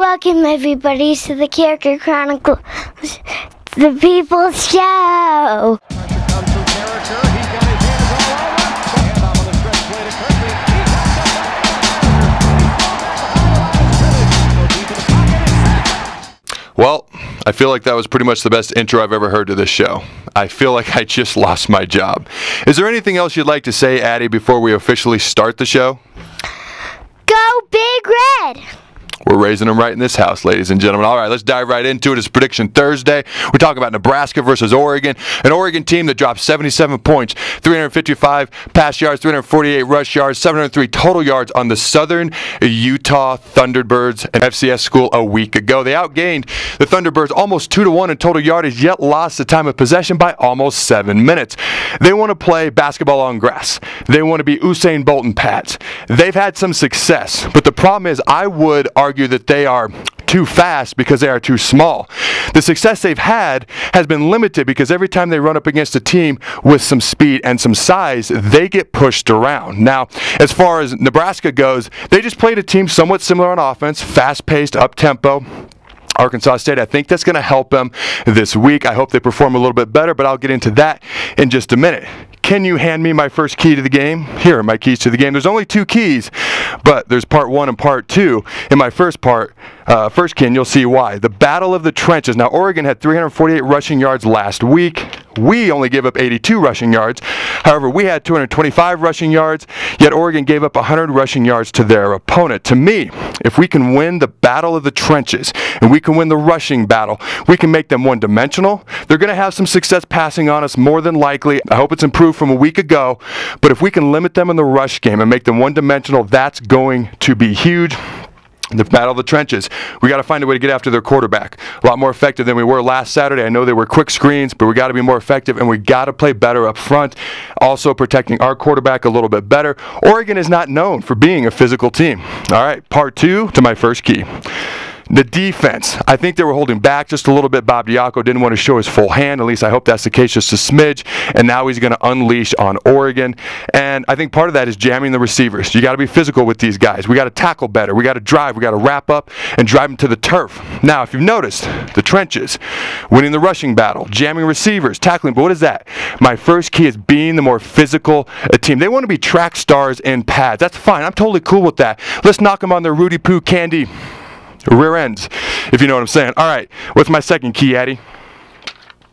Welcome, everybody, to the Carriker Chronicles, the People's Show. Well, I feel like that was pretty much the best intro I've ever heard to this show. I feel like I just lost my job. Is there anything else you'd like to say, Addie, before we officially start the show? Go Big Red! We're raising them right in this house, ladies and gentlemen. All right, let's dive right into it. It's Prediction Thursday. We talk about Nebraska versus Oregon, an Oregon team that dropped 77 points, 355 pass yards, 348 rush yards, 703 total yards on the Southern Utah Thunderbirds, an FCS school, a week ago. They outgained the Thunderbirds almost 2-1 in total yardage, yet lost the time of possession by almost 7 minutes. They want to play basketball on grass. They want to be Usain Bolt and pads. They've had some success, but the problem is I would argue that they are too fast because they are too small. The success they've had has been limited because every time they run up against a team with some speed and some size, they get pushed around. Now, as far as Nebraska goes, they just played a team somewhat similar on offense, fast-paced, up-tempo. Arkansas State, I think that's going to help them this week. I hope they perform a little bit better, but I'll get into that in just a minute. Can you hand me my first key to the game? Here are my keys to the game. There's only 2 keys, but there's part 1 and part 2. In my first part, first key, and you'll see why. The battle of the trenches. Now, Oregon had 348 rushing yards last week. We only gave up 82 rushing yards. However, we had 225 rushing yards, yet Oregon gave up 100 rushing yards to their opponent. To me, if we can win the battle of the trenches and we can win the rushing battle, we can make them one-dimensional. They're going to have some success passing on us more than likely. I hope it's improved from a week ago, but if we can limit them in the rush game and make them one-dimensional, that's going to be huge. The battle of the trenches. We got to find a way to get after their quarterback. A lot more effective than we were last Saturday. I know they were quick screens, but we got to be more effective, and we got to play better up front. Also protecting our quarterback a little bit better. Oregon is not known for being a physical team. All right, part 2 to my first key. The defense. I think they were holding back just a little bit. Bob Diaco didn't want to show his full hand. At least I hope that's the case, just a smidge. And now he's going to unleash on Oregon. And I think part of that is jamming the receivers. You got to be physical with these guys. We got to tackle better. We got to drive. We got to wrap up and drive them to the turf. Now, if you've noticed, the trenches, winning the rushing battle, jamming receivers, tackling. But what is that? My first key is being the more physical team. They want to be track stars in pads. That's fine. I'm totally cool with that. Let's knock them on their Rudy Poo candy rear ends, if you know what I'm saying. All right, what's my second key, Addie?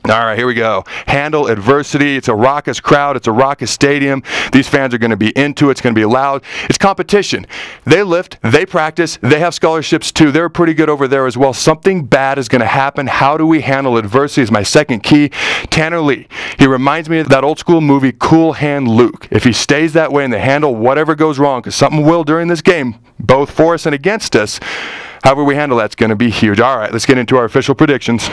All right, here we go. Handle adversity. It's a raucous crowd. It's a raucous stadium. These fans are going to be into it. It's going to be loud. It's competition. They lift. They practice. They have scholarships, too. They're pretty good over there as well. Something bad is going to happen. How do we handle adversity is my second key. Tanner Lee. He reminds me of that old school movie, Cool Hand Luke. If he stays that way and they handle whatever goes wrong, because something will during this game, both for us and against us, however we handle that's going to be huge. All right, let's get into our official predictions.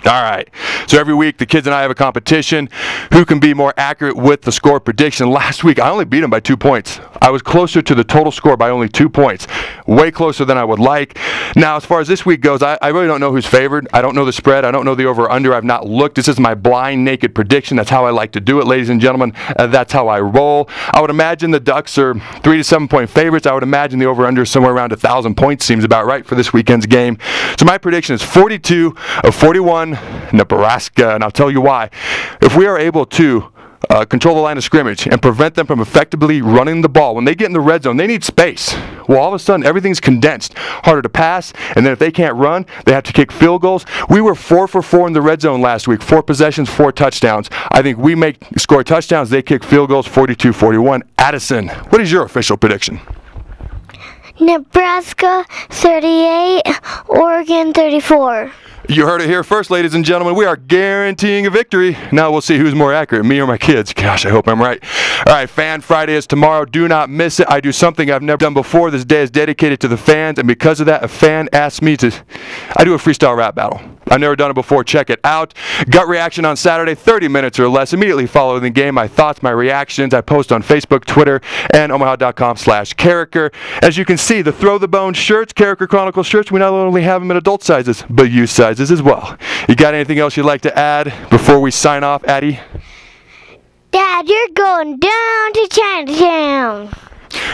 All right, so every week the kids and I have a competition. Who can be more accurate with the score prediction? Last week I only beat them by 2 points. I was closer to the total score by only 2 points. Way closer than I would like. Now, as far as this week goes, I really don't know who's favored. I don't know the spread. I don't know the over-under. I've not looked. This is my blind, naked prediction. That's how I like to do it, ladies and gentlemen. That's how I roll. I would imagine the Ducks are 3 to 7 point favorites. I would imagine the over-under is somewhere around 1,000 points. Seems about right for this weekend's game. So my prediction is 42-41 Nebraska, and I'll tell you why. If we are able to control the line of scrimmage and prevent them from effectively running the ball, when they get in the red zone, they need space. Well, all of a sudden, everything's condensed. Harder to pass, and then if they can't run, they have to kick field goals. We were 4 for 4 in the red zone last week. 4 possessions, 4 touchdowns. I think we score touchdowns, they kick field goals, 42-41. Addison, what is your official prediction? Nebraska 38, Oregon 34. You heard it here first, ladies and gentlemen. We are guaranteeing a victory. Now we'll see who's more accurate, me or my kids. Gosh, I hope I'm right. All right, Fan Friday is tomorrow. Do not miss it. I do something I've never done before. This day is dedicated to the fans, and because of that, a fan asked me to... I do a freestyle rap battle. I've never done it before. Check it out. Gut reaction on Saturday, 30 minutes or less. Immediately following the game, my thoughts, my reactions. I post on Facebook, Twitter, and omaha.com/Carriker. As you can see, the Throw the Bone shirts, Carriker Chronicles shirts, we not only have them in adult sizes, but youth sizes as well. You got anything else you'd like to add before we sign off, Addie? Dad, you're going down to Chinatown.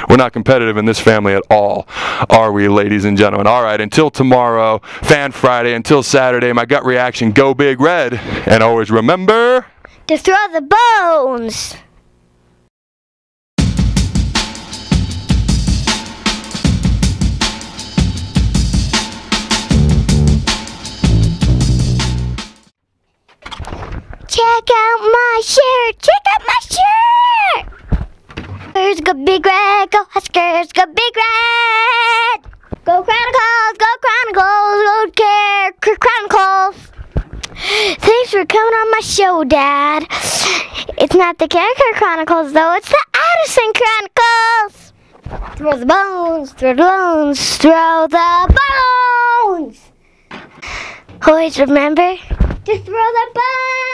We're not competitive in this family at all, are we, ladies and gentlemen? All right, until tomorrow, Fan Friday, until Saturday, my gut reaction, go Big Red. And always remember to throw the bones. Check out my shirt! Check out my shirt! Huskers go Big Red! Go Huskers go Big Red! Go Chronicles! Go Chronicles! Go Carriker Chronicles! Thanks for coming on my show, Dad. It's not the Carriker Chronicles, though. It's the Addison Chronicles! Throw the bones! Throw the bones! Throw the bones! Always remember to throw the bones!